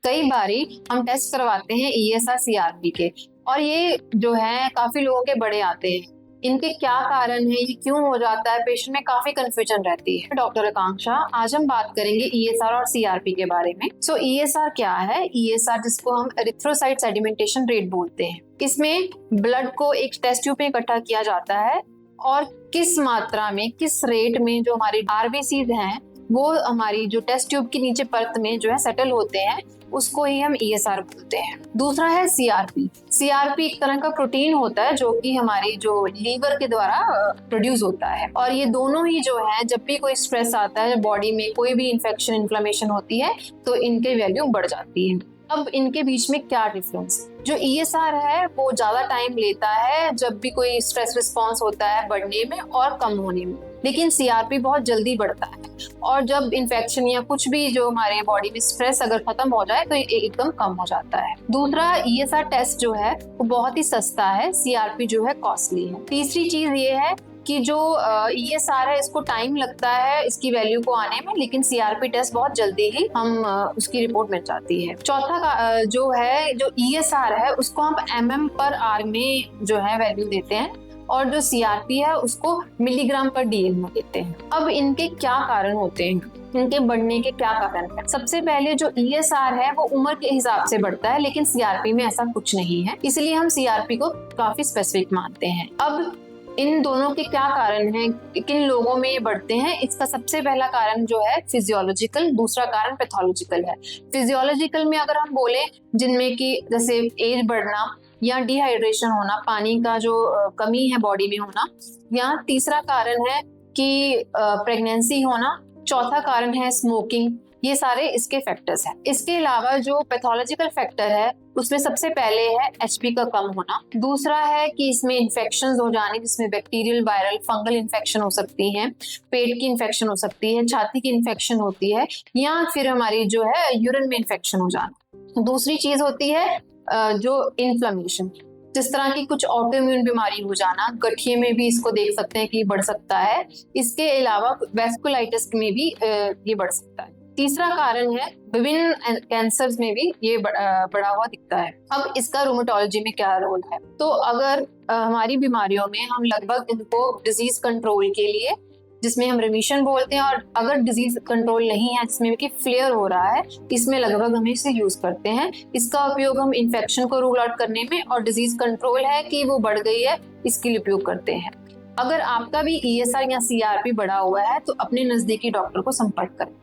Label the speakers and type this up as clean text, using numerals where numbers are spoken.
Speaker 1: कई बारी हम टेस्ट करवाते हैं ईएसआर सीआरपी के, और ये जो है काफी लोगों के बड़े आते हैं। इनके क्या कारण है, ये क्यों हो जाता है, पेशेंट में काफी कंफ्यूजन रहती है। डॉक्टर आकांक्षा, आज हम बात करेंगे ईएसआर और सीआरपी के बारे में। सो ईएसआर क्या है? ईएसआर जिसको हम एरिथ्रोसाइट सेडिमेंटेशन रेट बोलते हैं। इसमें ब्लड को एक टेस्ट ट्यूब में इकट्ठा किया जाता है और किस मात्रा में, किस रेट में जो हमारी आरबीसीज हैं वो हमारी जो टेस्ट ट्यूब की नीचे परत में जो है सेटल होते हैं, उसको ही हम ईएसआर बोलते हैं। दूसरा है सीआरपी। सीआरपी एक तरह का प्रोटीन होता है जो कि हमारी जो लीवर के द्वारा प्रोड्यूस होता है, और ये दोनों ही जो है जब भी कोई स्ट्रेस आता है, बॉडी में कोई भी इन्फेक्शन इन्फ्लेमेशन होती है तो इनके वैल्यू बढ़ जाती है। अब इनके बीच में क्या डिफरेंस है? जो ईएसआर है वो ज्यादा टाइम लेता है जब भी कोई स्ट्रेस रिस्पॉन्स होता है बढ़ने में और कम होने में, लेकिन सीआरपी बहुत जल्दी बढ़ता है, और जब इन्फेक्शन या कुछ भी जो हमारे बॉडी में स्ट्रेस अगर खत्म हो जाए तो ये एकदम कम हो जाता है। दूसरा, ईएसआर टेस्ट जो है वो बहुत ही सस्ता है, सीआरपी जो है कॉस्टली है। तीसरी चीज ये है कि जो ईएसआर है इसको टाइम लगता है इसकी वैल्यू को आने में, लेकिन सीआरपी टेस्ट बहुत जल्दी ही हम उसकी रिपोर्ट मिल जाती है। चौथा जो है, जो ईएसआर है उसको हम एमएम पर आर में जो है वैल्यू देते हैं, और जो सीआरपी है उसको मिलीग्राम पर डीएल में देते हैं। अब इनके क्या कारण होते हैं, इनके बढ़ने के क्या कारण है? सबसे पहले जो ईएसआर है वो उम्र के हिसाब से बढ़ता है, लेकिन सीआरपी में ऐसा कुछ नहीं है, इसलिए हम सीआरपी को काफी स्पेसिफिक मानते हैं। अब इन दोनों के क्या कारण हैं, किन लोगों में ये बढ़ते हैं? इसका सबसे पहला कारण जो है फिजियोलॉजिकल, दूसरा कारण पैथोलॉजिकल है। फिजियोलॉजिकल में अगर हम बोले, जिनमें कि जैसे एज बढ़ना या डिहाइड्रेशन होना, पानी का जो कमी है बॉडी में होना, या तीसरा कारण है कि प्रेगनेंसी होना, चौथा कारण है स्मोकिंग, ये सारे इसके फैक्टर्स हैं। इसके अलावा जो पैथोलॉजिकल फैक्टर है उसमें सबसे पहले है एचपी का कम होना, दूसरा है कि इसमें इन्फेक्शंस हो जाने, जिसमें बैक्टीरियल, वायरल, फंगल इन्फेक्शन हो सकती हैं, पेट की इन्फेक्शन हो सकती है, छाती की इन्फेक्शन होती है, या फिर हमारी जो है यूरिन में इन्फेक्शन हो जाना। दूसरी चीज होती है जो इन्फ्लेमेशन, जिस तरह की कुछ ऑटोइम्यून बीमारी हो जाना, गठिए में भी इसको देख सकते हैं कि बढ़ सकता है। इसके अलावा वेस्कुलाइटिस में भी ये बढ़ सकता है। तीसरा कारण है विभिन्न कैंसर्स में भी ये बढ़ा हुआ दिखता है। अब इसका रूमेटोलॉजी में क्या रोल है? तो अगर हमारी बीमारियों में हम लगभग इनको डिजीज कंट्रोल के लिए, जिसमें हम रिमिशन बोलते हैं, और अगर डिजीज कंट्रोल नहीं है जिसमें कि फ्लेयर हो रहा है, इसमें लगभग हम इसे यूज करते हैं। इसका उपयोग हम इन्फेक्शन को रूल आउट करने में, और डिजीज कंट्रोल है कि वो बढ़ गई है, इसके लिए उपयोग करते हैं। अगर आपका भी ईएसआर या सीआरपी बढ़ा हुआ है तो अपने नजदीकी डॉक्टर को संपर्क करें।